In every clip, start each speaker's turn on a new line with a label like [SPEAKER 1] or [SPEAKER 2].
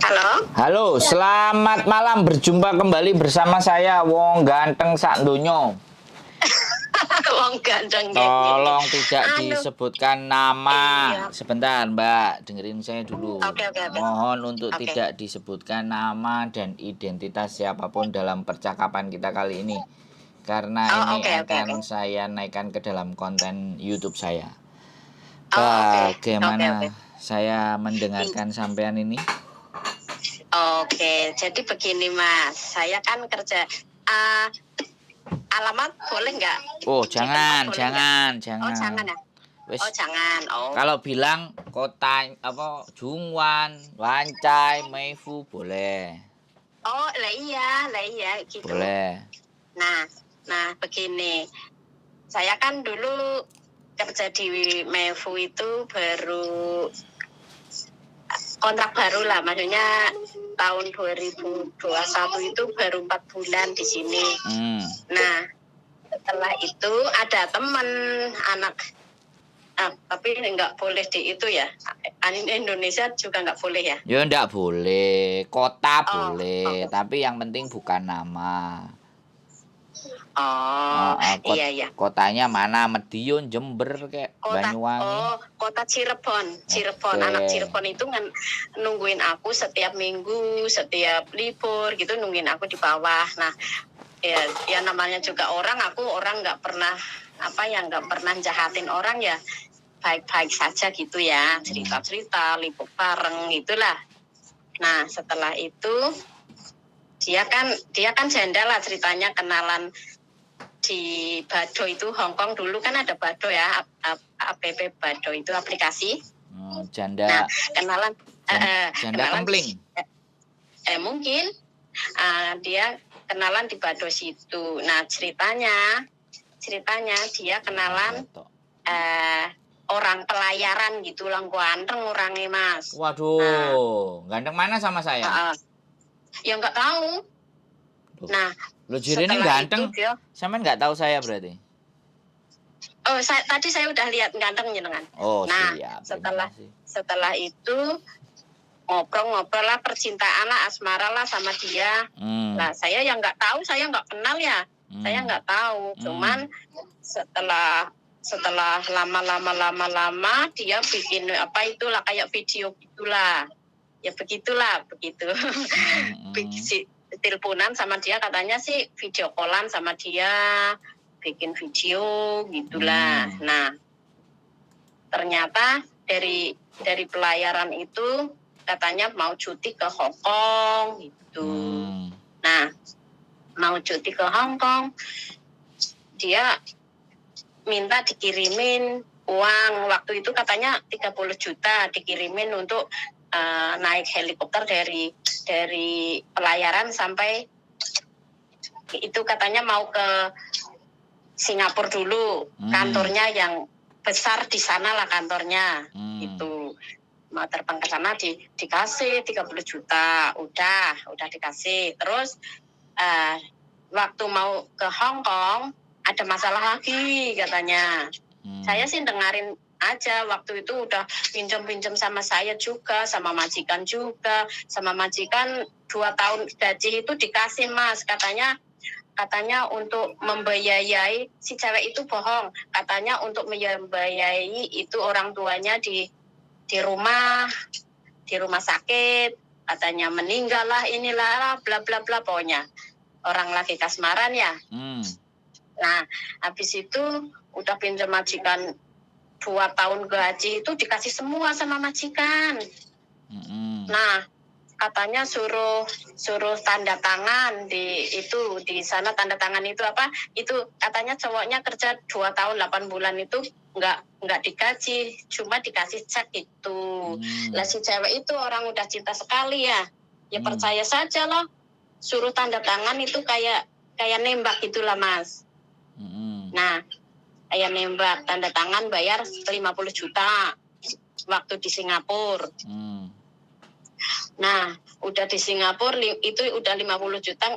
[SPEAKER 1] Halo?
[SPEAKER 2] Halo, selamat malam. Berjumpa kembali bersama saya Wong Ganteng sak donya.
[SPEAKER 1] Wong gandeng gini.
[SPEAKER 2] Tolong tidak
[SPEAKER 1] Anu,
[SPEAKER 2] disebutkan nama.
[SPEAKER 1] iya.
[SPEAKER 2] Sebentar, Mbak, dengerin saya dulu.
[SPEAKER 1] Oke, oke, oke.
[SPEAKER 2] Mohon untuk
[SPEAKER 1] Oke.
[SPEAKER 2] tidak disebutkan nama dan identitas siapapun dalam percakapan kita kali ini. Karena
[SPEAKER 1] Oh,
[SPEAKER 2] ini
[SPEAKER 1] oke, oke, oke.
[SPEAKER 2] akan saya naikkan ke dalam konten YouTube saya.
[SPEAKER 1] Oh, oke. Oke, oke.
[SPEAKER 2] Bagaimana saya mendengarkan sampean ini?
[SPEAKER 1] Oke, jadi begini Mas, saya kan kerja ah, alamat boleh nggak?
[SPEAKER 2] Oh,
[SPEAKER 1] Di tempat
[SPEAKER 2] jangan,
[SPEAKER 1] boleh nggak?
[SPEAKER 2] jangan,
[SPEAKER 1] Oh,
[SPEAKER 2] jangan.
[SPEAKER 1] jangan ya? Oh,
[SPEAKER 2] Wes,
[SPEAKER 1] jangan. Oh,
[SPEAKER 2] kalau bilang kota apa Jungwan, Wancai, Meifu boleh.
[SPEAKER 1] oh, lah iya gitu.
[SPEAKER 2] Boleh.
[SPEAKER 1] Nah, begini. Saya kan dulu kerja di Mevu itu baru kontrak baru lah, maksudnya tahun 2021 itu baru 4 bulan di sini. Nah, setelah itu ada teman anak, tapi nggak boleh di itu ya, Indonesia juga nggak boleh ya.
[SPEAKER 2] Ya ndak boleh, kota
[SPEAKER 1] Oh,
[SPEAKER 2] boleh,
[SPEAKER 1] oke.
[SPEAKER 2] tapi yang penting bukan nama.
[SPEAKER 1] Oh, iya iya.
[SPEAKER 2] Kotanya mana? Madiun, Jember, kayak Banyuwangi.
[SPEAKER 1] Kota Cirebon. Anak
[SPEAKER 2] Oke.
[SPEAKER 1] Cirebon itu nungguin aku setiap minggu, setiap libur gitu, nungguin aku di bawah. Nah, ya namanya juga aku orang nggak pernah nggak pernah jahatin orang ya, baik-baik saja gitu ya, cerita-cerita, libur bareng gitulah. Nah, setelah itu dia kan janda lah ceritanya, kenalan di Bado itu, Hongkong dulu kan ada Bado ya, app Bado itu aplikasi.
[SPEAKER 2] Janda.
[SPEAKER 1] Nah, kenalan
[SPEAKER 2] Janda kempling.
[SPEAKER 1] Mungkin dia kenalan di Bado situ. Nah, ceritanya dia kenalan orang pelayaran gitu, lang ganteng orangnya Mas.
[SPEAKER 2] Waduh, ganteng mana sama saya?
[SPEAKER 1] Ya nggak tahu. Nah,
[SPEAKER 2] lo jadi ini ganteng, sampean nggak tahu saya berarti?
[SPEAKER 1] Oh, tadi saya udah lihat ganteng jenengan.
[SPEAKER 2] Oh,
[SPEAKER 1] nah,
[SPEAKER 2] siap.
[SPEAKER 1] setelah itu ngobrol lah, percintaan lah, asmara lah sama dia. Nah, saya yang nggak tahu, saya nggak kenal ya. Saya nggak tahu. Cuman setelah lama dia bikin itulah kayak video gitulah. Ya begitu. Teleponan sama dia, katanya sih video callan sama dia, bikin video gitulah. Nah, ternyata dari pelayaran itu katanya mau cuti ke Hong Kong gitu. Nah, mau cuti ke Hong Kong, dia minta dikirimin uang. Waktu itu katanya 30 juta dikirimin untuk naik helikopter dari pelayaran sampai itu, katanya mau ke Singapura dulu, kantornya yang besar di sana lah kantornya. Itu mau terbang ke sana dikasih 30 juta, udah dikasih. Terus waktu mau ke Hong Kong ada masalah lagi katanya. Saya sih dengerin aja, waktu itu udah pinjam sama saya juga, sama majikan juga. Sama majikan 2 tahun gaji itu dikasih Mas, katanya untuk membiayai si cewek itu bohong. Katanya untuk membiayai itu orang tuanya di rumah sakit, katanya meninggal lah, inilah bla bla bla, pokoknya orang lagi kasmaran ya. Nah, habis itu udah pinjam majikan 2 tahun gaji itu dikasih semua sama majikan. Nah, katanya suruh tanda tangan di sana. Tanda tangan itu apa? Itu katanya cowoknya kerja 2 tahun 8 bulan itu nggak digaji, cuma dikasih cek itu. Lah si cewek itu orang udah cinta sekali ya. Ya percaya saja loh. Suruh tanda tangan itu kayak nembak gitulah Mas. Nah, kayak nembak, tanda tangan bayar 50 juta waktu di Singapura. Nah, udah di Singapura itu udah 50 juta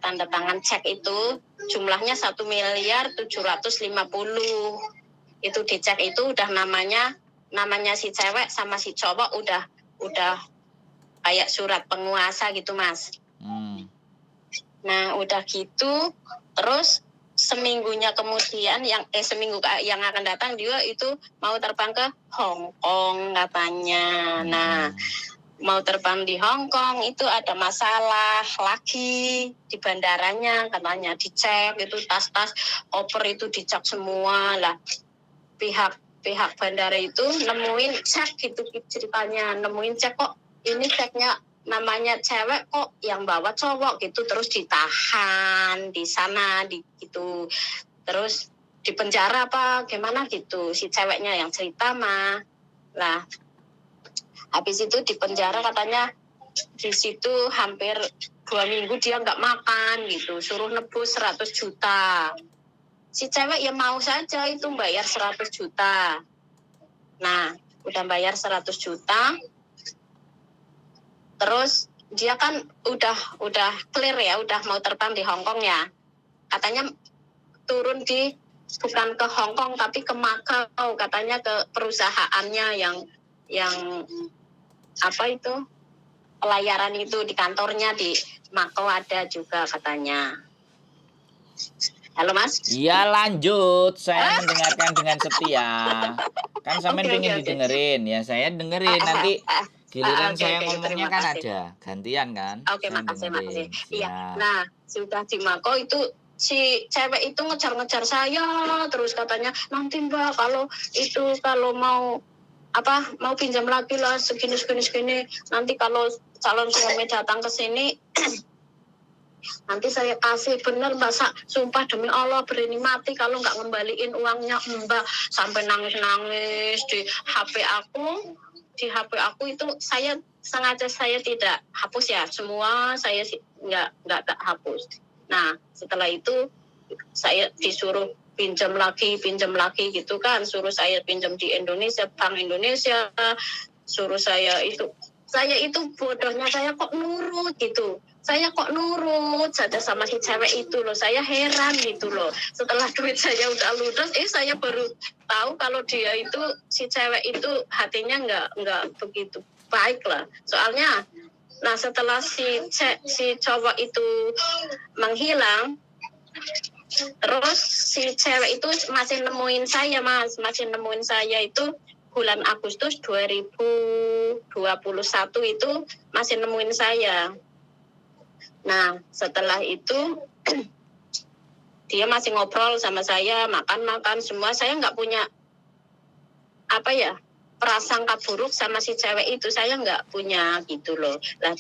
[SPEAKER 1] tanda tangan cek itu, jumlahnya 1.750.000. Itu dicek itu udah namanya si cewek sama si cowok udah kayak surat penguasa gitu Mas. Nah udah gitu terus seminggu yang akan datang dia itu mau terbang ke Hong Kong katanya. Nah mau terbang di Hong Kong itu ada masalah lagi di bandaranya, katanya dicek itu tas-tas koper itu dicek semua lah. Pihak bandara itu nemuin cek gitu ceritanya, nemuin cek kok ini ceknya namanya cewek kok yang bawa cowok gitu, terus ditahan di sana gitu, terus di penjara apa gimana gitu si ceweknya yang cerita mah. Lah habis itu di penjara katanya di situ hampir 2 minggu dia nggak makan gitu, suruh nebus 100 juta. Si cewek ya mau saja itu bayar 100 juta. Nah, udah bayar 100 juta. Terus dia kan udah clear ya, udah mau terbang di Hong Kong ya. Katanya turun bukan ke Hong Kong tapi ke Macau, katanya ke perusahaannya yang apa itu? Pelayaran itu di kantornya di Macau ada juga katanya. Halo Mas?
[SPEAKER 2] Iya lanjut, saya mendengarkan dengan setia. Kan sampean pengen didengerin, ya saya dengerin. Nanti giliran saya ngomongnya kan ada, gantian kan?
[SPEAKER 1] Oke, makasih. Iya.
[SPEAKER 2] Siap.
[SPEAKER 1] Nah, sudah di Mako itu si cewek itu ngejar-ngejar saya terus katanya nanti Mbak kalau mau pinjam lagi lah segini nanti kalau calon suami datang ke sini nanti saya kasih, bener Mbak, sumpah demi Allah berani mati kalau nggak ngembaliin uangnya Mbak. Sampai nangis di HP aku itu saya sengaja saya tidak hapus ya, semua saya nggak hapus. Nah setelah itu saya disuruh pinjam lagi gitu kan, suruh saya pinjam di Indonesia, Bank Indonesia, suruh saya itu bodohnya saya kok nurut gitu. Saya kok nurut saja sama si cewek itu loh. Saya heran gitu loh. Setelah duit saya udah ludes, saya baru tahu kalau dia itu, si cewek itu hatinya nggak begitu baik lah. Soalnya, nah setelah si cowok itu menghilang, terus si cewek itu masih nemuin saya Mas. Masih nemuin saya itu bulan Agustus 2021 itu masih nemuin saya. Nah, setelah itu dia masih ngobrol sama saya, makan semua. Saya nggak punya prasangka buruk sama si cewek itu. Saya nggak punya gitu loh. Nah,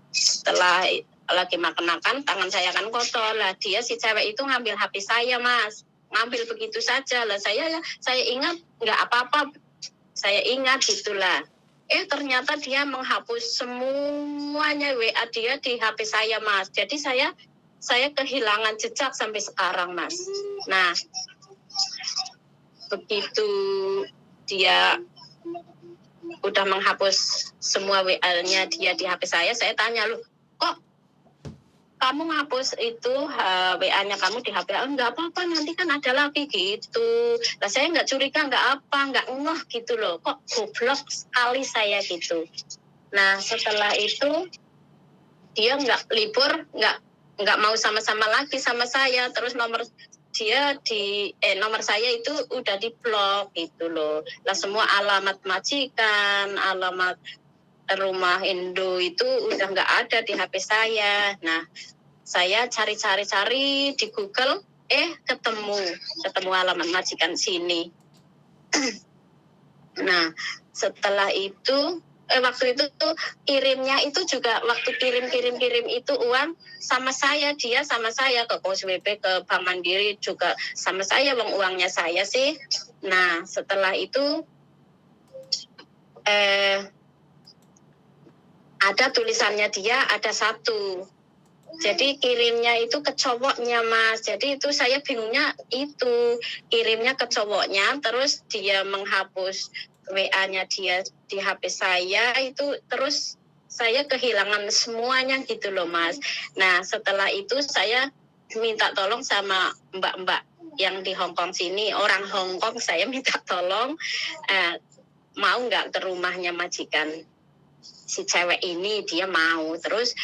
[SPEAKER 1] setelah lagi makan, tangan saya kan kotor. Lah dia si cewek itu ngambil HP saya, Mas. Ngambil begitu saja. Lah saya ingat nggak apa-apa. Saya ingat gitulah. Ternyata dia menghapus semuanya WA dia di HP saya, Mas. Jadi saya kehilangan jejak sampai sekarang, Mas. Nah, begitu dia udah menghapus semua WA-nya dia di HP saya tanya, "Loh, kok kamu ngapus itu WA-nya kamu di HP?" "Enggak apa-apa, nanti kan ada lagi," gitu. Nah, saya nggak curiga, nggak ngeh gitu loh. Kok goblok sekali saya gitu. Nah, setelah itu dia nggak libur, nggak mau sama-sama lagi sama saya. Terus nomor saya itu udah diblok gitu loh. Lah semua alamat majikan, alamat rumah Indo itu udah nggak ada di HP saya. Nah, saya cari di Google, ketemu alamat majikan sini. Nah, setelah itu waktu itu tuh kirimnya itu juga waktu kirim itu uang sama saya, dia sama saya ke KOSWB, ke Bank Mandiri juga sama saya, uangnya saya sih. Nah, setelah itu ada tulisannya dia ada satu. Jadi kirimnya itu ke cowoknya, Mas. Jadi itu saya bingungnya itu kirimnya ke cowoknya, terus dia menghapus WA-nya dia di HP saya itu, terus saya kehilangan semuanya gitu loh, Mas. Nah, setelah itu saya minta tolong sama mbak-mbak yang di Hong Kong sini, orang Hong Kong, saya minta tolong mau nggak ke rumahnya majikan si cewek ini dia mau. Terus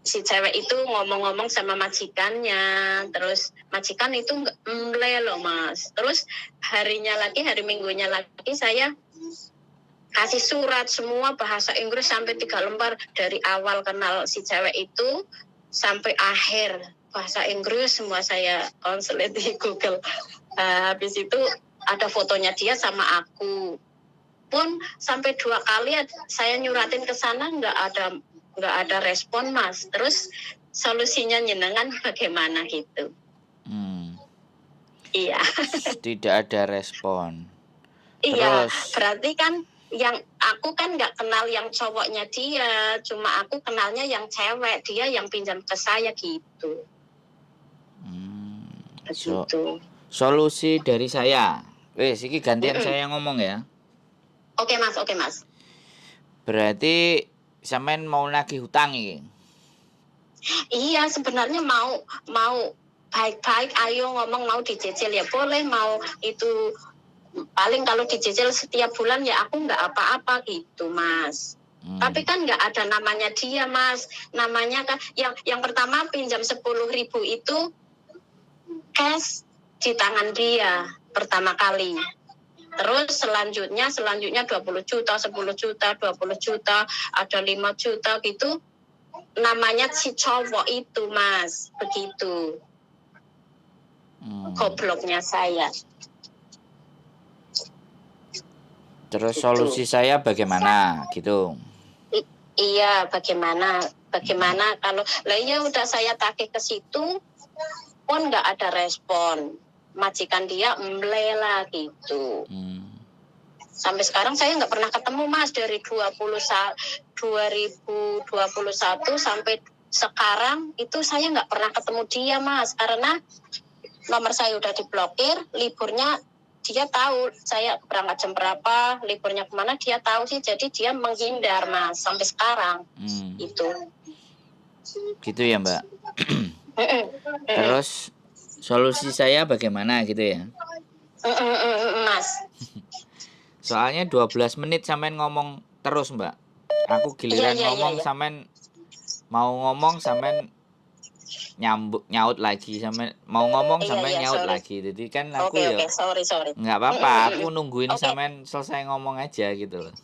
[SPEAKER 1] si cewek itu ngomong-ngomong sama majikannya, terus majikan itu loh Mas. Terus hari minggunya lagi saya kasih surat semua bahasa Inggris sampai 3 lembar dari awal kenal si cewek itu sampai akhir bahasa Inggris semua saya konsulit di Google. Habis itu ada fotonya dia sama aku. Pun sampai 2 kali saya nyuratin ke sana nggak ada respon Mas. Terus solusinya jenengan bagaimana gitu? Iya.
[SPEAKER 2] Tidak ada respon.
[SPEAKER 1] Iya,
[SPEAKER 2] Terus
[SPEAKER 1] berarti kan yang aku kan nggak kenal yang cowoknya dia, cuma aku kenalnya yang cewek, dia yang pinjam ke saya gitu. Begitu.
[SPEAKER 2] Solusi dari saya. Iki gantian saya ngomong ya.
[SPEAKER 1] Oke Mas.
[SPEAKER 2] Berarti sampean mau nagih hutang iki.
[SPEAKER 1] Iya, sebenarnya mau baik-baik, ayo ngomong mau dicicil ya boleh, mau itu paling kalau dicicil setiap bulan ya aku nggak apa-apa gitu Mas. Tapi kan nggak ada namanya dia Mas. Namanya kan yang pertama pinjam 10.000 itu cash di tangan dia pertama kali. Terus selanjutnya 20 juta, 10 juta, 20 juta, ada 5 juta gitu. Namanya si cowok itu Mas, begitu. Gobloknya saya.
[SPEAKER 2] Terus solusi saya bagaimana gitu?
[SPEAKER 1] Iya, bagaimana kalau ya udah saya tagih ke situ pun nggak ada respon. Majikan dia lah gitu. Sampai sekarang saya nggak pernah ketemu Mas dari 2021 sampai sekarang itu saya nggak pernah ketemu dia Mas, karena nomor saya udah diblokir. Liburnya dia tahu saya berangkat jam berapa, liburnya kemana dia tahu sih, jadi dia menghindar Mas sampai sekarang. Itu
[SPEAKER 2] gitu ya Mbak. Terus solusi saya bagaimana gitu ya
[SPEAKER 1] Mas?
[SPEAKER 2] Soalnya 12 menit sampean ngomong terus Mbak. Aku giliran ngomong sampean mau ngomong sampean nyaut lagi, sampean mau ngomong sampean nyaut lagi. Jadi kan aku
[SPEAKER 1] sorry.
[SPEAKER 2] Nggak apa-apa, aku nungguin sampean selesai ngomong aja gitu loh.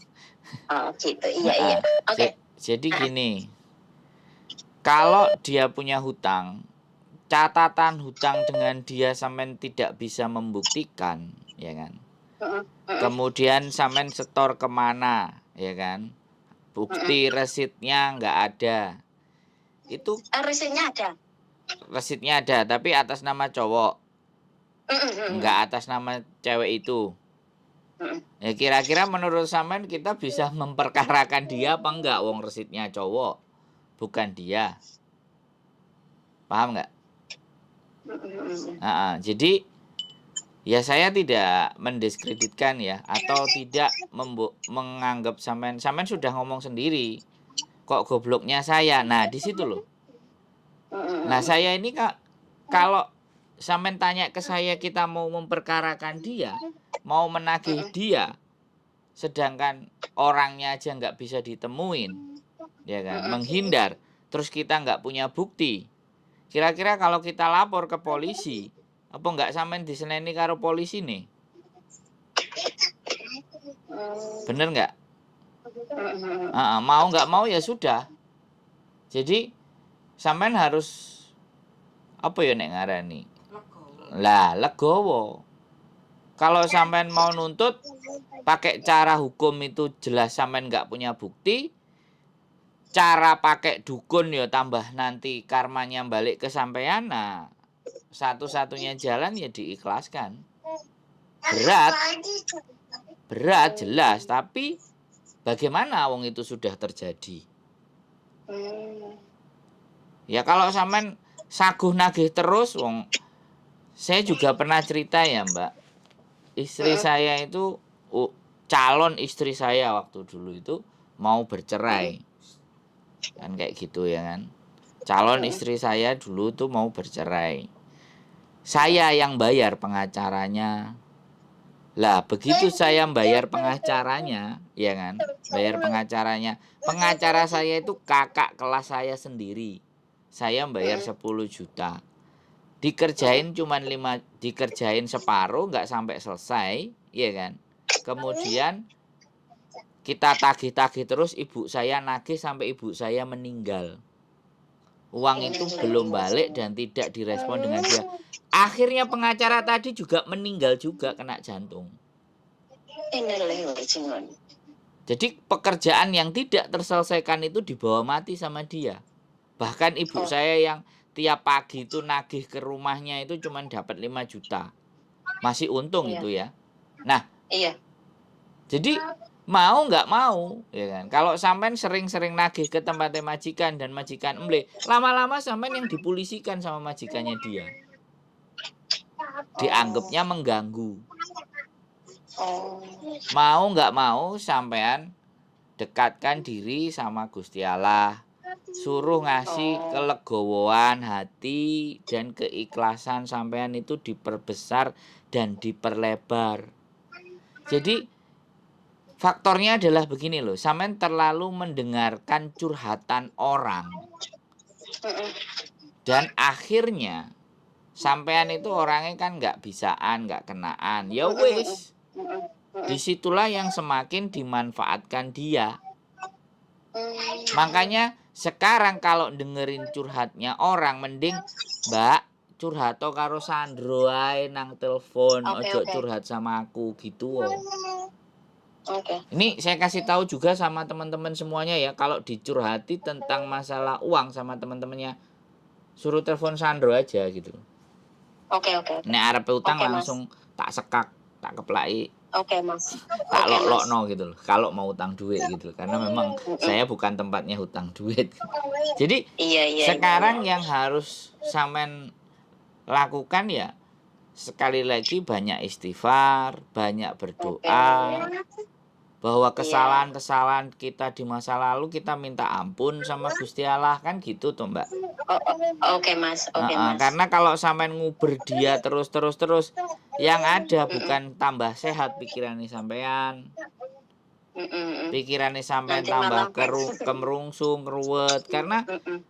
[SPEAKER 1] Oh gitu, iya. Oke.
[SPEAKER 2] Jadi gini, kalau dia punya hutang, catatan hutang dengan dia sampean tidak bisa membuktikan, ya kan? Kemudian sampean setor kemana, ya kan? Bukti resitnya nggak ada. Itu resitnya ada, tapi atas nama cowok, nggak atas nama cewek itu. Ya kira-kira menurut sampean kita bisa memperkarakan dia apa enggak? Wong resitnya cowok, bukan dia. Paham nggak? Jadi ya saya tidak mendiskreditkan ya, atau tidak menganggap sampean sudah ngomong sendiri. Kok gobloknya saya? Nah di situ loh. Nah saya ini kalau sampean tanya ke saya, kita mau memperkarakan dia, mau menagih dia, sedangkan orangnya aja nggak bisa ditemuin, ya kan, menghindar, terus kita nggak punya bukti. Kira-kira kalau kita lapor ke polisi, apa nggak sampean diseneni karo polisi nih? Bener nggak? Mau nggak mau ya sudah. Jadi sampean harus apa ya nek ngarani? Lah legowo. Kalau sampean mau nuntut pakai cara hukum itu jelas sampean nggak punya bukti. Cara pakai dukun ya tambah nanti karmanya balik ke sampean. Nah, satu-satunya jalan ya diikhlaskan. Berat jelas, tapi bagaimana wong itu sudah terjadi. Ya kalau sampean saguh nagih terus, wong saya juga pernah cerita ya Mbak. Istri saya itu calon istri saya waktu dulu itu mau bercerai. Kan kayak gitu ya kan. Calon istri saya dulu tuh mau bercerai. Saya yang bayar pengacaranya. Lah begitu saya bayar pengacaranya, ya kan? Bayar pengacaranya. Pengacara saya itu kakak kelas saya sendiri. Saya bayar 10 juta. Dikerjain cuman 5, dikerjain separuh nggak sampai selesai, ya kan? Kemudian kita tagih-tagih terus, ibu saya nagih sampai ibu saya meninggal. Uang itu belum balik dan tidak direspon dengan dia. Akhirnya pengacara tadi juga meninggal juga kena jantung. Jadi pekerjaan yang tidak terselesaikan itu dibawa mati sama dia. Bahkan ibu saya yang tiap pagi itu nagih ke rumahnya itu cuma dapat 5 juta. Masih untung itu ya. Nah, jadi mau nggak mau, ya kan? Kalau sampean sering-sering nagih ke tempatnya majikan dan majikan emble, lama-lama sampean yang dipolisikan sama majikannya dia. Dianggapnya mengganggu. Mau nggak mau sampean dekatkan diri sama Gusti Allah. Suruh ngasih kelegowoan hati dan keikhlasan sampean itu diperbesar dan diperlebar. Jadi faktornya adalah begini loh, sampean terlalu mendengarkan curhatan orang. Dan akhirnya sampean itu orangnya kan nggak bisaan, nggak kenaan. Ya wis, disitulah yang semakin dimanfaatkan dia. Makanya sekarang kalau dengerin curhatnya orang, mending Mbak curhat karo Sandro ae nang telepon, ojo curhat sama aku gitu. Ini saya kasih tahu juga sama teman-teman semuanya ya, kalau dicurhati tentang masalah uang sama teman-temannya, suruh telepon Sandro aja gitu. Nek arep utang langsung tak sekak, tak keplaki.
[SPEAKER 1] Mas.
[SPEAKER 2] Tak lok-lokno gitu loh. Kalau mau utang duit gitu loh. Karena memang saya bukan tempatnya hutang duit. Jadi sekarang yang harus sampean lakukan ya, sekali lagi banyak istighfar, banyak berdoa, bahwa kesalahan-kesalahan kita di masa lalu kita minta ampun sama Gusti Allah, kan gitu tuh Mbak.
[SPEAKER 1] Mas.
[SPEAKER 2] Karena kalau sampean nguber dia terus, yang ada bukan tambah sehat pikirannya sampean. Pikirannya sampean tambah kemerungsung, ruwet. Karena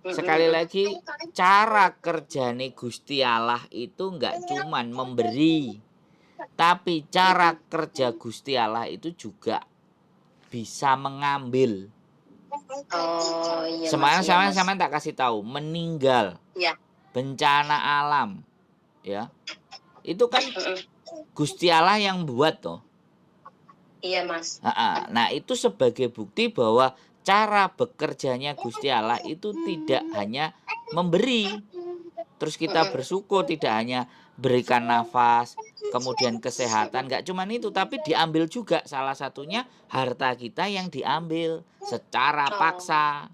[SPEAKER 2] sekali lagi cara kerjane Gusti Allah itu nggak cuman memberi, tapi cara kerja Gusti Allah itu juga bisa mengambil. Sampean tak kasih tahu, meninggal, bencana alam, ya, itu kan Gusti Allah yang buat toh.
[SPEAKER 1] Iya Mas.
[SPEAKER 2] Nah itu sebagai bukti bahwa cara bekerjanya Gusti Allah itu tidak hanya memberi, terus kita bersyukur, tidak hanya berikan nafas, kemudian kesehatan, nggak cuman itu, tapi diambil juga salah satunya harta kita yang diambil secara paksa.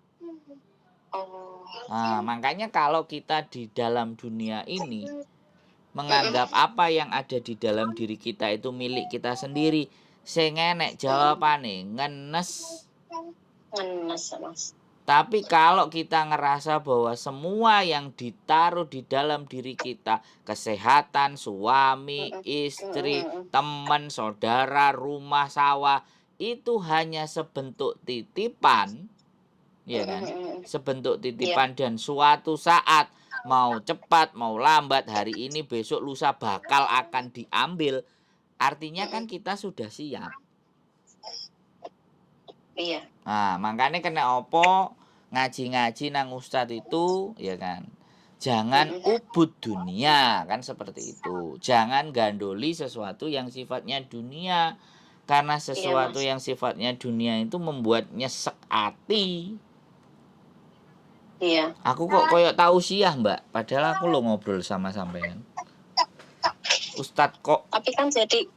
[SPEAKER 2] Nah, makanya kalau kita di dalam dunia ini menganggap apa yang ada di dalam diri kita itu milik kita sendiri, sing enek jawabane ngenes.
[SPEAKER 1] Mas.
[SPEAKER 2] Tapi kalau kita ngerasa bahwa semua yang ditaruh di dalam diri kita, kesehatan, suami, istri, teman, saudara, rumah, sawah, itu hanya sebentuk titipan, ya kan? Sebentuk titipan dan suatu saat mau cepat, mau lambat, hari ini, besok, lusa bakal akan diambil. Artinya kan kita sudah siap.
[SPEAKER 1] Iya.
[SPEAKER 2] Nah, makanya kena opo ngaji-ngaji nang ustadz itu, ya kan? Jangan ubud dunia, kan seperti itu. Jangan gandoli sesuatu yang sifatnya dunia. Karena sesuatu yang sifatnya dunia itu membuat nyesek hati.
[SPEAKER 1] Iya.
[SPEAKER 2] Aku kok koyok tahu sih Mbak, padahal aku lo ngobrol sama sampean. Ustadz kok.
[SPEAKER 1] Tapi kan jadi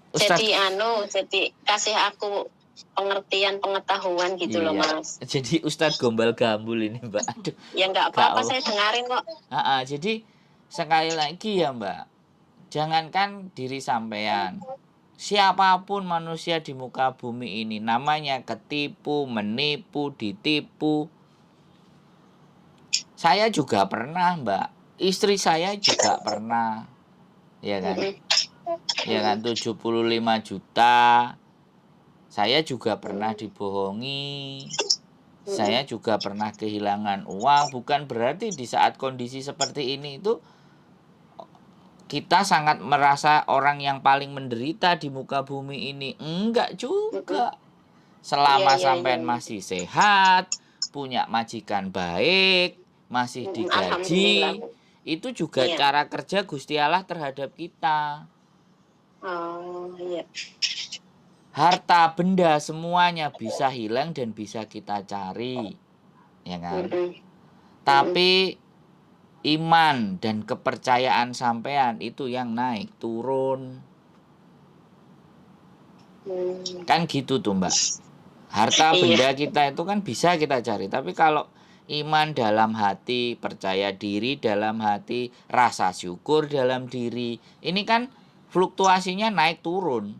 [SPEAKER 1] kasih aku pengertian, pengetahuan gitu loh Mas.
[SPEAKER 2] Jadi Ustadz gombal gambul ini Mbak. Aduh.
[SPEAKER 1] Ya nggak apa-apa, saya dengarin kok.
[SPEAKER 2] Jadi sekali lagi ya Mbak, jangankan diri sampean, siapapun manusia di muka bumi ini namanya ketipu, menipu, ditipu. Saya juga pernah Mbak, istri saya juga pernah, ya kan? Ya kan, 75 juta Saya juga pernah dibohongi. Saya juga pernah kehilangan uang. Bukan berarti di saat kondisi seperti ini itu kita sangat merasa orang yang paling menderita di muka bumi ini. Enggak juga. Selama
[SPEAKER 1] Iya.
[SPEAKER 2] sampean masih sehat, punya majikan baik, masih
[SPEAKER 1] Alhamdulillah.
[SPEAKER 2] digaji, itu juga
[SPEAKER 1] Iya.
[SPEAKER 2] cara kerja Gusti Allah terhadap kita.
[SPEAKER 1] Oh, iya.
[SPEAKER 2] Harta benda semuanya bisa hilang dan bisa kita cari, ya kan? Tapi iman dan kepercayaan sampean itu yang naik turun. Kan gitu tuh, Mbak. Harta benda kita itu kan bisa kita cari, tapi kalau iman dalam hati, percaya diri dalam hati, rasa syukur dalam diri, ini kan fluktuasinya naik turun.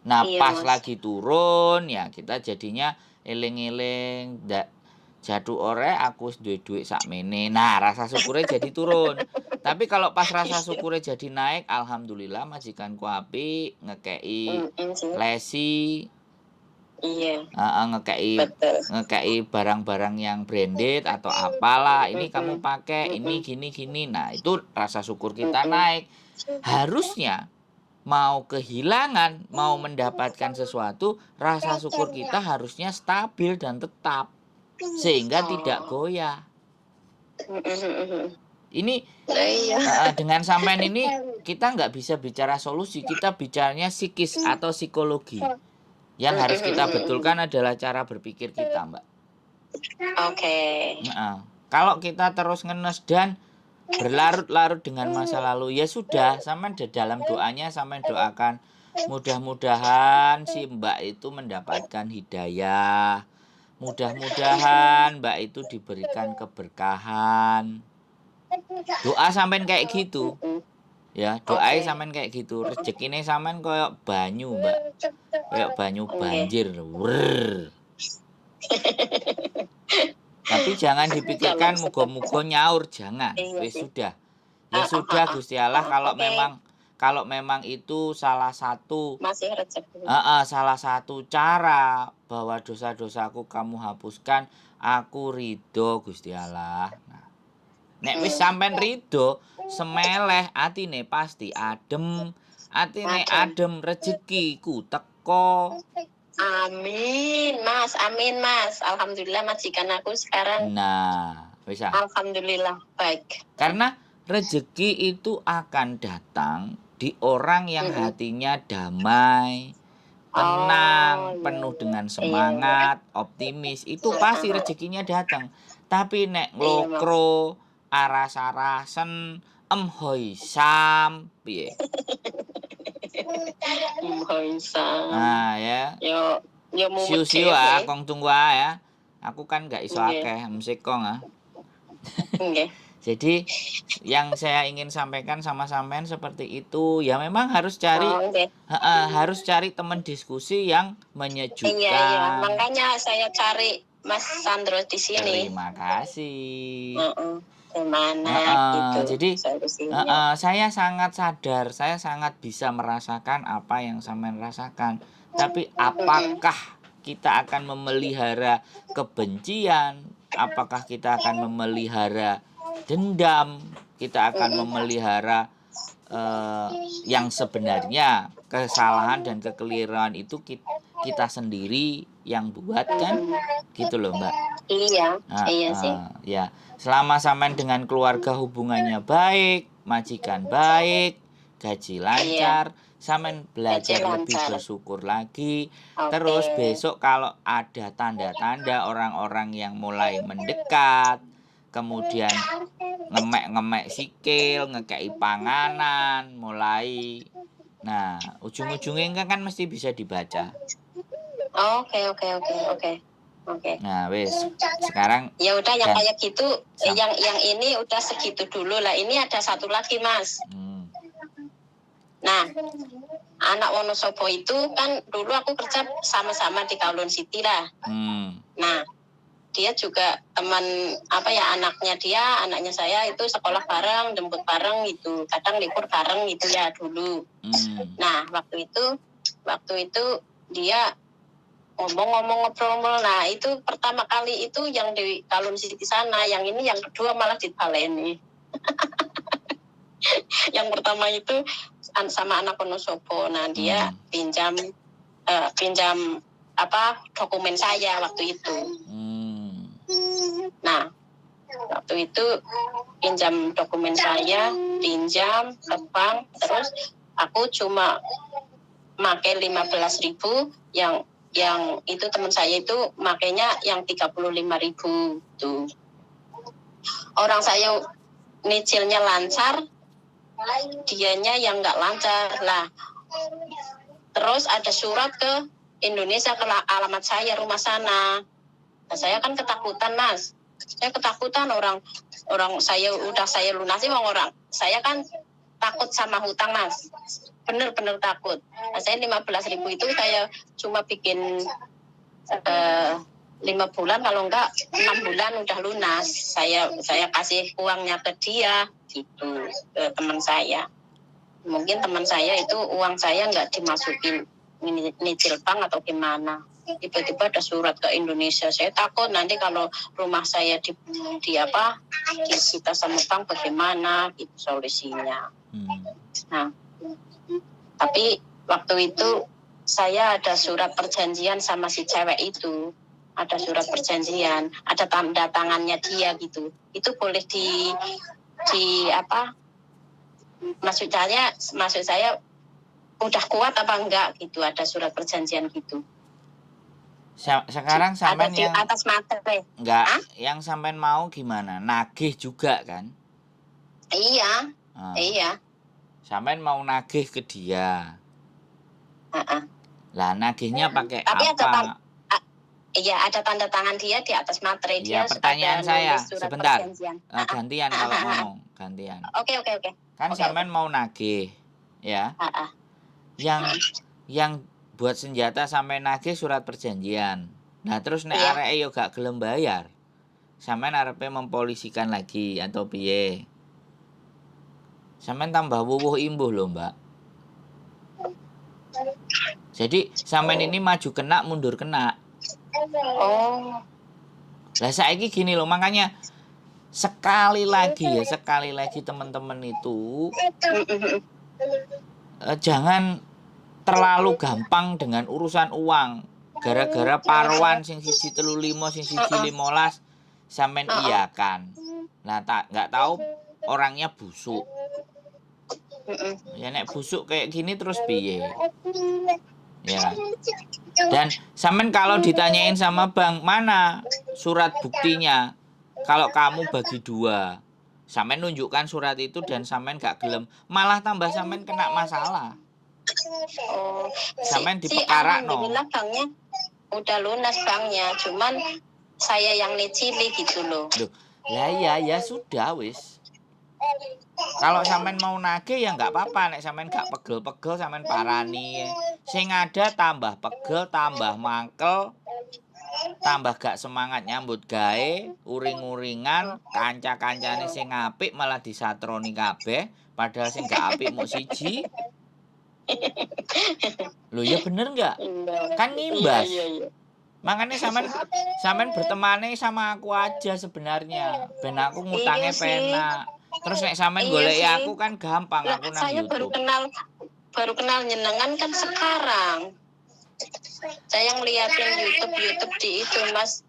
[SPEAKER 2] Nah,
[SPEAKER 1] Iya,
[SPEAKER 2] pas
[SPEAKER 1] Mas.
[SPEAKER 2] lagi turun ya kita jadinya eling-eling, jadu ore aku duit sakmene. Nah, rasa syukurnya jadi turun. Tapi kalau pas rasa syukurnya jadi naik, alhamdulillah majikanku apik, ngekei lesi,
[SPEAKER 1] Iya,
[SPEAKER 2] ngekei
[SPEAKER 1] betul.
[SPEAKER 2] barang-barang yang branded atau apalah, ini kamu pakai, ini gini-gini. Nah, itu rasa syukur kita naik. Harusnya mau kehilangan, mau mendapatkan sesuatu, rasa syukur kita harusnya stabil dan tetap. Sehingga tidak goyah. Ini dengan sampean ini kita nggak bisa bicara solusi, kita bicaranya psikis atau psikologi. Yang harus kita betulkan adalah cara berpikir kita, Mbak.
[SPEAKER 1] Oke.
[SPEAKER 2] Kalau kita terus ngenes dan berlarut-larut dengan masa lalu, ya sudah, sampean dalam doanya sampean doakan mudah-mudahan si Mbak itu mendapatkan hidayah. Mudah-mudahan Mbak itu diberikan keberkahan. Doa sampean kayak gitu. Ya, doai sampean kayak gitu. Rezekine sampean koyok banyu, Mbak. Koyok banyu banjir. Wrrr. Tapi jangan dipikirkan muga-muga nyaur, jangan. Wis sudah. Ya sudah Gusti Allah, kalau memang itu salah satu
[SPEAKER 1] Masih rezeki.
[SPEAKER 2] salah satu cara bahwa dosa-dosaku kamu hapuskan, aku ridho Gusti Allah. Nah, nek wis sampean ridho, semeleh atine pasti adem. Atine adem, rezekiku teko.
[SPEAKER 1] Amin, Mas. Amin, Mas. Alhamdulillah majikan aku sekarang.
[SPEAKER 2] Nah, bisa.
[SPEAKER 1] Alhamdulillah baik.
[SPEAKER 2] Karena rezeki itu akan datang di orang yang hatinya damai, tenang, penuh dengan semangat, optimis. Itu pasti rezekinya datang. Tapi nek nglokro, aras-arasen, emhoisam, piye?
[SPEAKER 1] Nah,
[SPEAKER 2] ya.
[SPEAKER 1] Yo
[SPEAKER 2] Siu-siu akong tunggu ya. Aku kan gak iso akeh msikong Jadi yang saya ingin sampaikan sama sampean seperti itu. Ya memang harus cari teman diskusi yang menyejukkan.
[SPEAKER 1] Iya, makanya saya cari Mas Sandro di sini.
[SPEAKER 2] Terima kasih.
[SPEAKER 1] Gimana gitu.
[SPEAKER 2] Jadi saya sangat sadar, saya sangat bisa merasakan apa yang sampean rasakan. Tapi apakah kita akan memelihara kebencian? Apakah kita akan memelihara dendam? Kita akan memelihara yang sebenarnya kesalahan dan kekeliruan itu kita sendiri yang buat kan? Gitu loh, Mbak.
[SPEAKER 1] Iya, iya sih.
[SPEAKER 2] Ya, selama sampean dengan keluarga hubungannya baik, majikan baik, gaji lancar, sampean belajar lebih bersyukur lagi. Terus besok kalau ada tanda-tanda orang-orang yang mulai mendekat, kemudian ngemek-ngemek sikil, ngekei panganan, mulai. Nah, ujung-ujungnya kan mesti bisa dibaca.
[SPEAKER 1] Oke.
[SPEAKER 2] Nah, wes sekarang
[SPEAKER 1] ya udah yang kayak gitu, yang ini udah segitu dulu lah. Ini ada satu lagi, Mas. Nah, anak Wonosobo itu kan dulu aku kerja sama-sama di Kowloon City lah. Nah, dia juga teman anaknya saya itu sekolah bareng, jemput bareng gitu, kadang libur bareng gitu ya dulu. Nah, waktu itu dia ngomong-ngomong ngobrol. Nah itu pertama kali itu yang di Kalun City sana, yang ini yang kedua malah di Baleni. Yang pertama itu sama anak Wonosobo. Nah dia pinjam dokumen saya waktu itu. Nah waktu itu pinjam dokumen saya, pinjam ke bank, terus aku cuma pakai 15.000, yang itu teman saya itu makainya yang 35.000 tuh. Orang saya nyicilnya lancar, dianya yang nggak lancar lah. Terus ada surat ke Indonesia ke alamat saya, rumah sana. Nah, saya kan ketakutan, Mas. Saya ketakutan orang saya lunasi, orang saya kan takut sama hutang, Mas. Bener-bener takut. Nah, saya 15.000 itu saya cuma bikin 5 bulan, kalau enggak 6 bulan udah lunas. Saya kasih uangnya ke dia gitu, ke teman saya. Mungkin teman saya itu uang saya enggak dimasukin nyicil bank atau gimana. Tiba-tiba ada surat ke Indonesia. Saya takut nanti kalau rumah saya disita sama bank bagaimana gitu solusinya. Nah, tapi waktu itu saya ada surat perjanjian sama si cewek itu. Ada surat perjanjian, ada tanda tangannya dia gitu. Itu boleh maksud saya udah kuat apa enggak gitu, ada surat perjanjian gitu.
[SPEAKER 2] Sekarang sampean
[SPEAKER 1] ada di
[SPEAKER 2] yang
[SPEAKER 1] atas materai.
[SPEAKER 2] Enggak, yang sampean mau gimana? Nagih juga kan?
[SPEAKER 1] Iya. Iya.
[SPEAKER 2] Sampean mau nagih ke dia. Lah nagihnya pakai
[SPEAKER 1] tapi
[SPEAKER 2] apa?
[SPEAKER 1] Ada tanda tangan dia di atas materai dia.
[SPEAKER 2] Ya, pertanyaan saya sebentar. Gantian kalau ngomong, gantian.
[SPEAKER 1] Oke.
[SPEAKER 2] Kan sampean mau nagih, ya? Yang buat senjata sampai nagih surat perjanjian. Nah, terus nek areke yo gak gelem bayar. Sampean arepe mempolisikan lagi atau piye? Sampean tambah wuwuh imbuh lho, Mbak. Jadi sampean ini maju kena, mundur kena.
[SPEAKER 1] Oh.
[SPEAKER 2] Lah saiki gini loh, makanya sekali lagi teman-teman itu jangan terlalu gampang dengan urusan uang. Gara-gara paruan sing 135, sing 115 sampean iyakan. Nah, nggak tahu orangnya busuk. Ya nek busuk kayak gini terus piye? Ya. Dan sampean kalau ditanyain sama bank, mana surat buktinya? Kalau kamu bagi 2, sampean nunjukkan surat itu dan sampean gak gelem, malah tambah sampean kena masalah. Sampean dipekarakno.
[SPEAKER 1] Alhamdulillah banknya udah lunas banknya, cuman saya yang nyicili gitu loh.
[SPEAKER 2] Lah ya sudah wis. Kalau sampean mau nagih ya nggak apa-apa, nek sampean gak pegel-pegel sampean parani. Sing ada tambah pegel, tambah mangkel, tambah gak semangat nyambut gawe, uring-uringan, kanca-kancane sing apik malah disatroni kabeh, padahal sing gak apik muk siji. Loh ya bener nggak? Kan ngimbas.
[SPEAKER 1] Iya.
[SPEAKER 2] Makanya sampean bertemane sama aku aja sebenarnya. Ben aku ngutangnya penak. Terus nek sampean goleki aku kan gampang, aku nang
[SPEAKER 1] saya
[SPEAKER 2] YouTube.
[SPEAKER 1] baru kenal nyenengan kan sekarang. Saya ngeliatin YouTube di itu Mas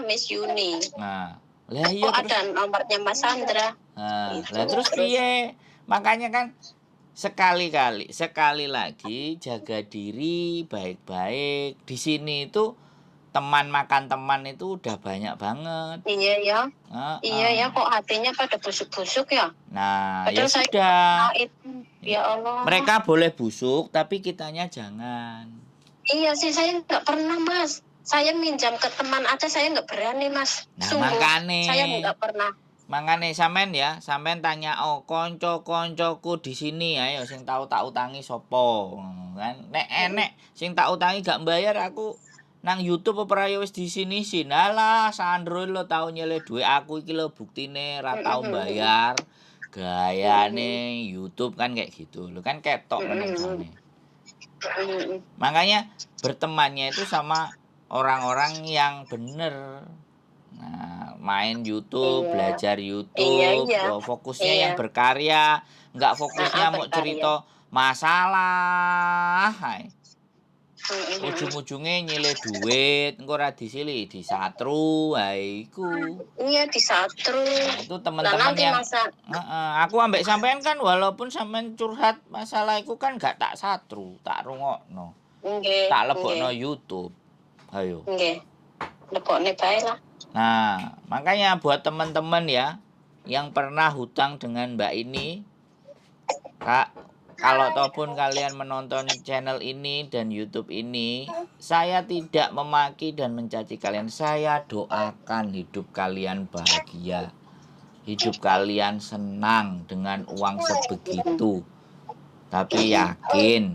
[SPEAKER 1] Miss Yuni.
[SPEAKER 2] Nah, lah iya terus
[SPEAKER 1] ada nomornya Mas Sandra.
[SPEAKER 2] Nah, lah terus piye? Makanya kan sekali lagi jaga diri baik-baik. Di sini itu teman makan teman itu udah banyak banget.
[SPEAKER 1] Iya ya. Iya ya, kok hatinya pada busuk-busuk ya.
[SPEAKER 2] Nah,
[SPEAKER 1] padahal
[SPEAKER 2] ya sudah.
[SPEAKER 1] Ya Allah.
[SPEAKER 2] Mereka boleh busuk, tapi kitanya jangan.
[SPEAKER 1] Iya sih, saya nggak pernah Mas. Saya minjam ke teman aja saya nggak berani Mas.
[SPEAKER 2] Nah, makane.
[SPEAKER 1] Saya nggak pernah.
[SPEAKER 2] Makane sampean tanya konco-koncoku di sini ayo sing tau tak utangi sapa kan. Nek enek sing tak utangi gak bayar aku nang YouTube apa ya wis di sini sinalah Sandro lo tau nyele duit aku iki lho buktine ra tau bayar. Gayane YouTube kan kayak gitu. Lo kan ketok menungsone. Makanya bertemannya itu sama orang-orang yang bener. Nah, main YouTube,
[SPEAKER 1] Iya.
[SPEAKER 2] belajar
[SPEAKER 1] Iya,
[SPEAKER 2] YouTube,
[SPEAKER 1] iya.
[SPEAKER 2] fokusnya
[SPEAKER 1] Iya.
[SPEAKER 2] yang berkarya, nggak fokusnya mau
[SPEAKER 1] Berkarya.
[SPEAKER 2] cerita masalah. Hai.
[SPEAKER 1] Mm-mm.
[SPEAKER 2] Ujung-ujungnya nyile duit, engko ora disili disatru, ha iku.
[SPEAKER 1] Iya, disatru.
[SPEAKER 2] Nah, itu
[SPEAKER 1] Lah
[SPEAKER 2] teman-teman
[SPEAKER 1] nanti
[SPEAKER 2] yang
[SPEAKER 1] masa
[SPEAKER 2] aku ambek sampean kan walaupun sampean curhat masalah iku kan gak tak satru, tak rungokno.
[SPEAKER 1] nggih,
[SPEAKER 2] Tak
[SPEAKER 1] nggih,
[SPEAKER 2] lebokno YouTube. Ayo.
[SPEAKER 1] nggih. Lebokne bae lah.
[SPEAKER 2] Nah, makanya buat teman-teman ya yang pernah hutang dengan Mbak ini, Kak, kalau ataupun kalian menonton channel ini dan YouTube ini, saya tidak memaki dan mencaci kalian. Saya doakan hidup kalian bahagia. Hidup kalian senang dengan uang sebegitu. Tapi yakin,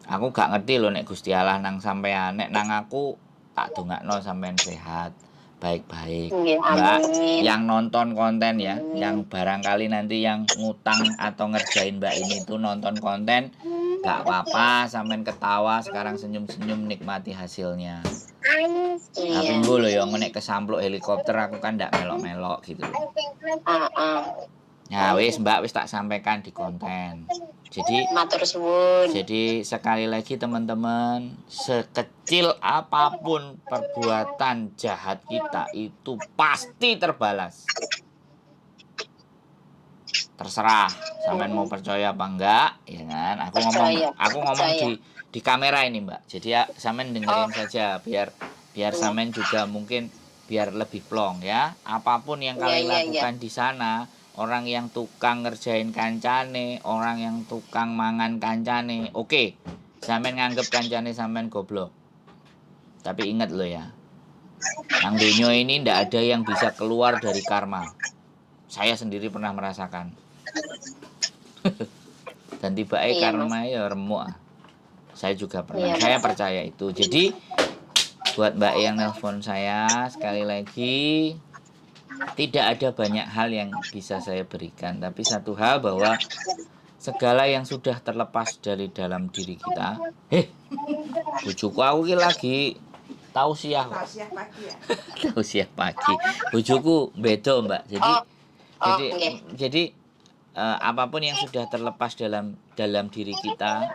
[SPEAKER 2] aku gak ngerti loh nek Gusti Allah nang sampean, nek nang aku tak dongakno sampean sehat, baik-baik.
[SPEAKER 1] Nggih,
[SPEAKER 2] Mbak,
[SPEAKER 1] amin.
[SPEAKER 2] yang nonton konten ya, yang
[SPEAKER 1] Amin.
[SPEAKER 2] barangkali nanti yang ngutang atau ngerjain Mbak ini tuh nonton konten, gak apa-apa, sampean ketawa sekarang senyum-senyum nikmati hasilnya. Tapi
[SPEAKER 1] Iya.
[SPEAKER 2] engko lho ya nek kesampluk helikopter aku kan ndak melok-melok gitu loh.
[SPEAKER 1] Heeh.
[SPEAKER 2] Nah, wis Mbak wis tak sampaikan di konten. Jadi
[SPEAKER 1] Matur suwun.
[SPEAKER 2] sekali lagi teman-teman, sekecil apapun perbuatan jahat kita itu pasti terbalas. Terserah sampean mau percaya apa enggak, ya kan?
[SPEAKER 1] Percaya,
[SPEAKER 2] Aku ngomong
[SPEAKER 1] percaya.
[SPEAKER 2] di kamera ini, Mbak. Jadi ya sampean
[SPEAKER 1] Oh,
[SPEAKER 2] dengerin saja biar sampean juga mungkin biar lebih plong ya. Apapun yang
[SPEAKER 1] iya,
[SPEAKER 2] kalian
[SPEAKER 1] iya, iya.
[SPEAKER 2] lakukan di sana, orang yang tukang ngerjain kancane, orang yang tukang mangan kancane, oke. Sampean nganggep kancane sampean goblok. Tapi ingat lo ya, nang donya ini ndak ada yang bisa keluar dari karma. Saya sendiri pernah merasakan. Dan tiba
[SPEAKER 1] Iya, Mas.
[SPEAKER 2] karma ya remuk. Saya juga pernah.
[SPEAKER 1] Iya,
[SPEAKER 2] Saya
[SPEAKER 1] Mas.
[SPEAKER 2] percaya itu. Jadi buat Mbak yang nelpon saya sekali lagi, tidak ada banyak hal yang bisa saya berikan, tapi satu hal bahwa segala yang sudah terlepas dari dalam diri kita. Bojoku aku ki lagi tausiah
[SPEAKER 3] pagi ya.
[SPEAKER 2] tausiah pagi. Bojoku beda, Mbak. Jadi
[SPEAKER 1] Oh, oh,
[SPEAKER 2] jadi
[SPEAKER 1] nggih.
[SPEAKER 2] jadi apapun yang sudah terlepas dalam diri kita,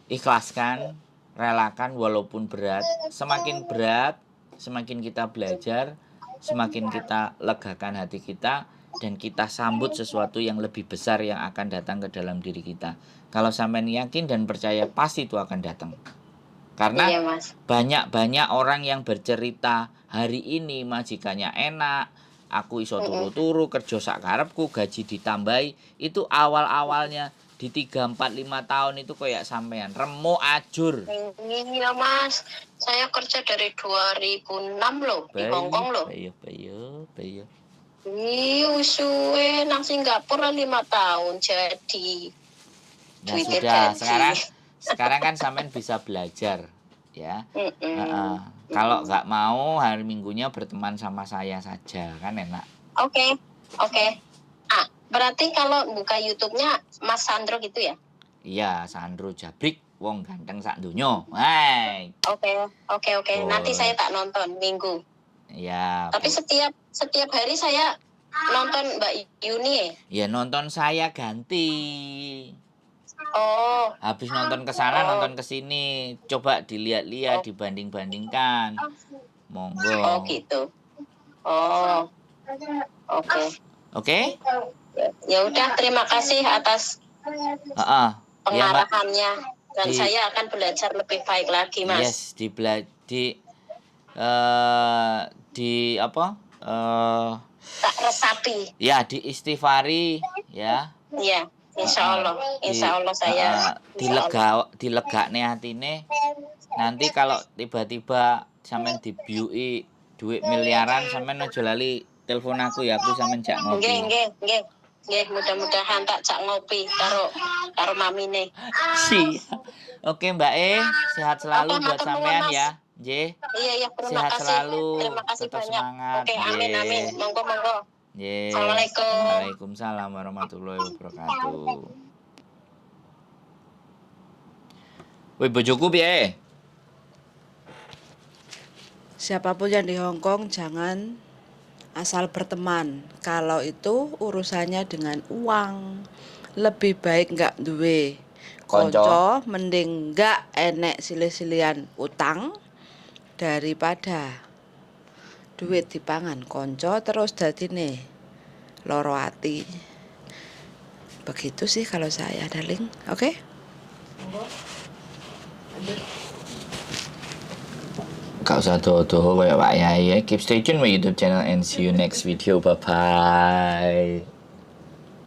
[SPEAKER 2] ikhlaskan, relakan walaupun berat. Semakin berat, semakin kita belajar, semakin kita legakan hati kita dan kita sambut sesuatu yang lebih besar yang akan datang ke dalam diri kita. Kalau sampean yakin dan percaya pasti itu akan datang. Karena
[SPEAKER 1] Iya, Mas.
[SPEAKER 2] banyak orang yang bercerita hari ini majikannya enak, aku iso turu-turu, kerja sak karepku, gaji ditambahi. Itu awal-awalnya di 3, 4, 5 tahun itu kayak sampean remuk ajur.
[SPEAKER 1] Iya, Mas. Saya kerja dari 2006 loh di Hong Kong loh.
[SPEAKER 2] Bayo.
[SPEAKER 1] Iya, suwe nang Singapura 5 tahun jadi
[SPEAKER 2] Nah
[SPEAKER 1] duitnya
[SPEAKER 2] sudah,
[SPEAKER 1] jadi.
[SPEAKER 2] sekarang kan sampean bisa belajar ya.
[SPEAKER 1] Mm-mm.
[SPEAKER 2] Kalau nggak mau hari Minggunya berteman sama saya saja kan enak.
[SPEAKER 1] Oke, oke. Ah, berarti kalau buka YouTube-nya Mas Sandro gitu ya?
[SPEAKER 2] Iya, Sandro Jabrik, wong ganteng sak dunyo. Hai.
[SPEAKER 1] Oke. Nanti saya tak nonton Minggu.
[SPEAKER 2] Ya,
[SPEAKER 1] Tapi setiap hari saya nonton Mbak Yuni ya?
[SPEAKER 2] ya nonton saya ganti.
[SPEAKER 1] Oh,
[SPEAKER 2] Habis nonton ke sana,
[SPEAKER 1] oh,
[SPEAKER 2] nonton ke sini. Coba dilihat-lihat,
[SPEAKER 1] oh,
[SPEAKER 2] dibanding-bandingkan.
[SPEAKER 1] oh
[SPEAKER 2] Monggo.
[SPEAKER 1] gitu. Oh, oke.
[SPEAKER 2] Oke?
[SPEAKER 1] Ya udah, terima kasih atas
[SPEAKER 2] Heeh. Ya, Mbak.
[SPEAKER 1] pengarahannya dan
[SPEAKER 2] Di
[SPEAKER 1] saya akan belajar lebih baik lagi, Mas.
[SPEAKER 2] yes, eh di apa?
[SPEAKER 1] Tak resapi.
[SPEAKER 2] Ya, di istighfari ya.
[SPEAKER 1] Iya, insya Allah saya
[SPEAKER 2] Dilegakne hatine. Nanti kalau tiba-tiba sampean dibiuki duit miliaran, sampean aja lali telepon aku ya, aku sampean jak ngopi.
[SPEAKER 1] Nggih. Mudah-mudahan tak cak ngopi karo mamine.
[SPEAKER 2] Siap. Oke, Mbak sehat selalu buat sampean ya. Nggih.
[SPEAKER 1] Iya, terima
[SPEAKER 2] Sehat
[SPEAKER 1] kasih.
[SPEAKER 2] selalu.
[SPEAKER 1] Terima kasih
[SPEAKER 2] Tetap
[SPEAKER 1] banyak.
[SPEAKER 2] semangat.
[SPEAKER 1] Oke, amin. Monggo.
[SPEAKER 2] Nggih.
[SPEAKER 1] Assalamualaikum.
[SPEAKER 2] Waalaikumsalam warahmatullahi wabarakatuh. Wih bojoku piye?
[SPEAKER 3] Siapapun yang di Hong Kong jangan asal berteman. Kalau itu urusannya dengan uang. Lebih baik nggak duwe
[SPEAKER 2] Konco.
[SPEAKER 3] konco, mending nggak enek silih-silihan utang daripada duit dipangan konco terus dadine loro ati. Begitu sih kalau saya, darling. Oke?
[SPEAKER 2] Gak usah doho-doho kayak Pak Yai ya. Keep stay tune my YouTube channel and see you next video. Bye bye.